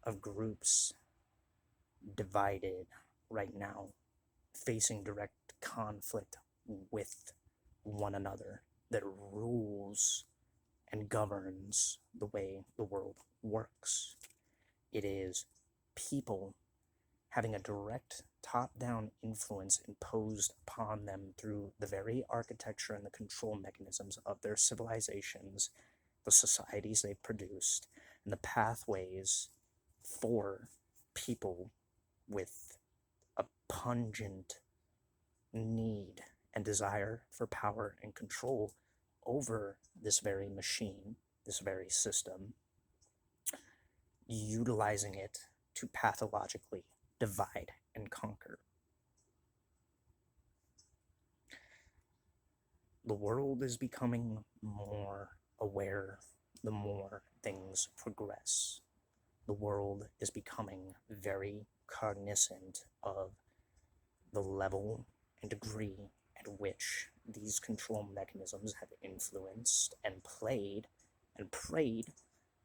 of groups divided right now, facing direct conflict with one another that rules and governs the way the world works. It is people having a direct top-down influence imposed upon them through the very architecture and the control mechanisms of their civilizations, the societies they've produced, and the pathways for people with a pungent need and desire for power and control over this very machine, this very system, utilizing it to pathologically divide and conquer. The world is becoming more aware the more things progress. The world is becoming very cognizant of the level and degree at which these control mechanisms have influenced and played and preyed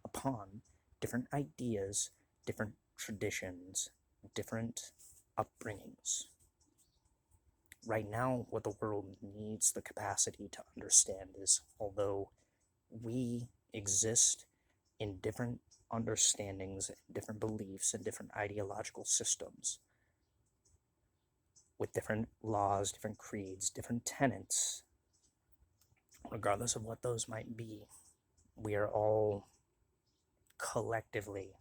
upon different ideas, different traditions, different upbringings. Right now, what the world needs the capacity to understand is, although we exist in different understandings, different beliefs, and different ideological systems, with different laws, different creeds, different tenets, regardless of what those might be, we are all collectively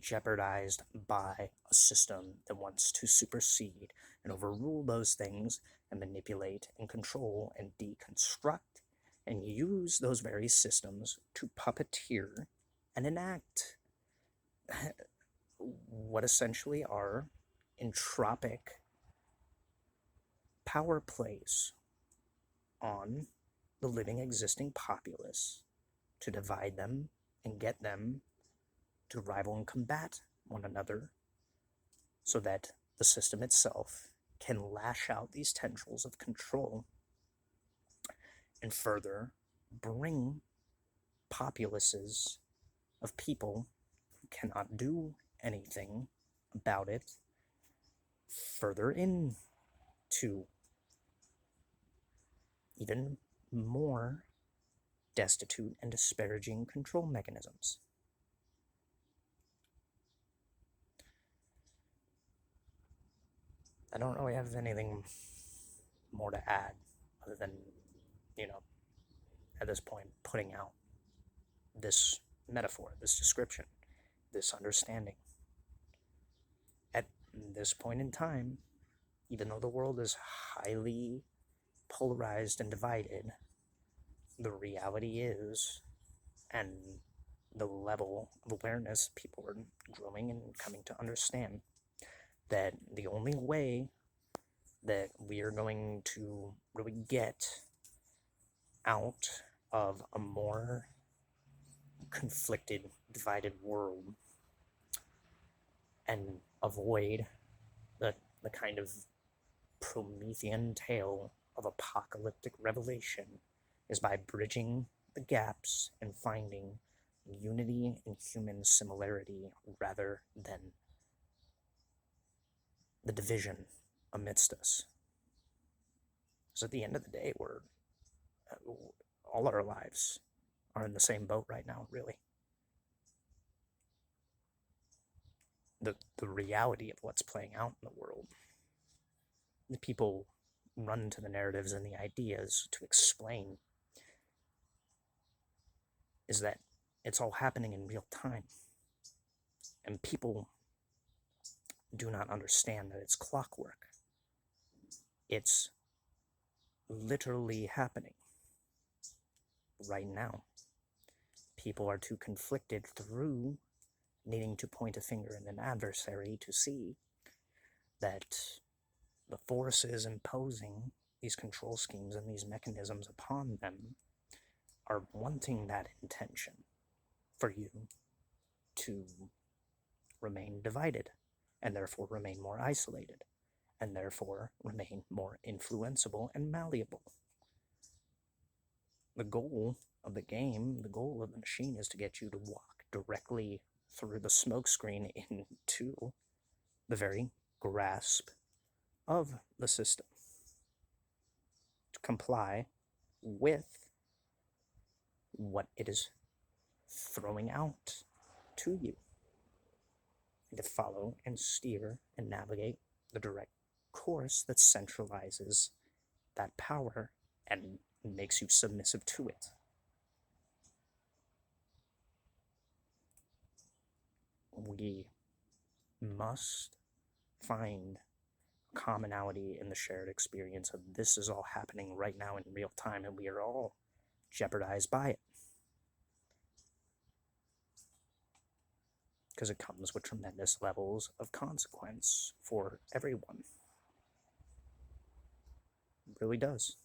jeopardized by a system that wants to supersede and overrule those things and manipulate and control and deconstruct and use those very systems to puppeteer and enact what essentially are entropic power plays on the living, existing populace to divide them and get them to rival and combat one another so that the system itself can lash out these tendrils of control and further bring populaces of people who cannot do anything about it further into even more destitute and disparaging control mechanisms. I don't really have anything more to add other than, at this point, putting out this metaphor, this description, this understanding. At this point in time, even though the world is highly polarized and divided, the reality is, and the level of awareness people are growing and coming to understand, that the only way that we are going to really get out of a more conflicted, divided world and avoid the kind of Promethean tale of apocalyptic revelation is by bridging the gaps and finding unity and human similarity rather than the division amidst us. So at the end of the day, all our lives are in the same boat right now, really. The reality of what's playing out in the world. The people run to the narratives and the ideas to explain is that it's all happening in real time. And people do not understand that it's clockwork. It's literally happening right now. People are too conflicted through needing to point a finger at an adversary to see that the forces imposing these control schemes and these mechanisms upon them are wanting that intention for you to remain divided and therefore remain more isolated and therefore remain more influenceable and malleable. The goal of the game, the goal of the machine is to get you to walk directly through the smokescreen into the very grasp of the system to comply with what it is throwing out to you, and to follow and steer and navigate the direct course that centralizes that power and makes you submissive to it. We must find commonality in the shared experience of this is all happening right now in real time, and we are all jeopardized by it. Because it comes with tremendous levels of consequence for everyone. It really does.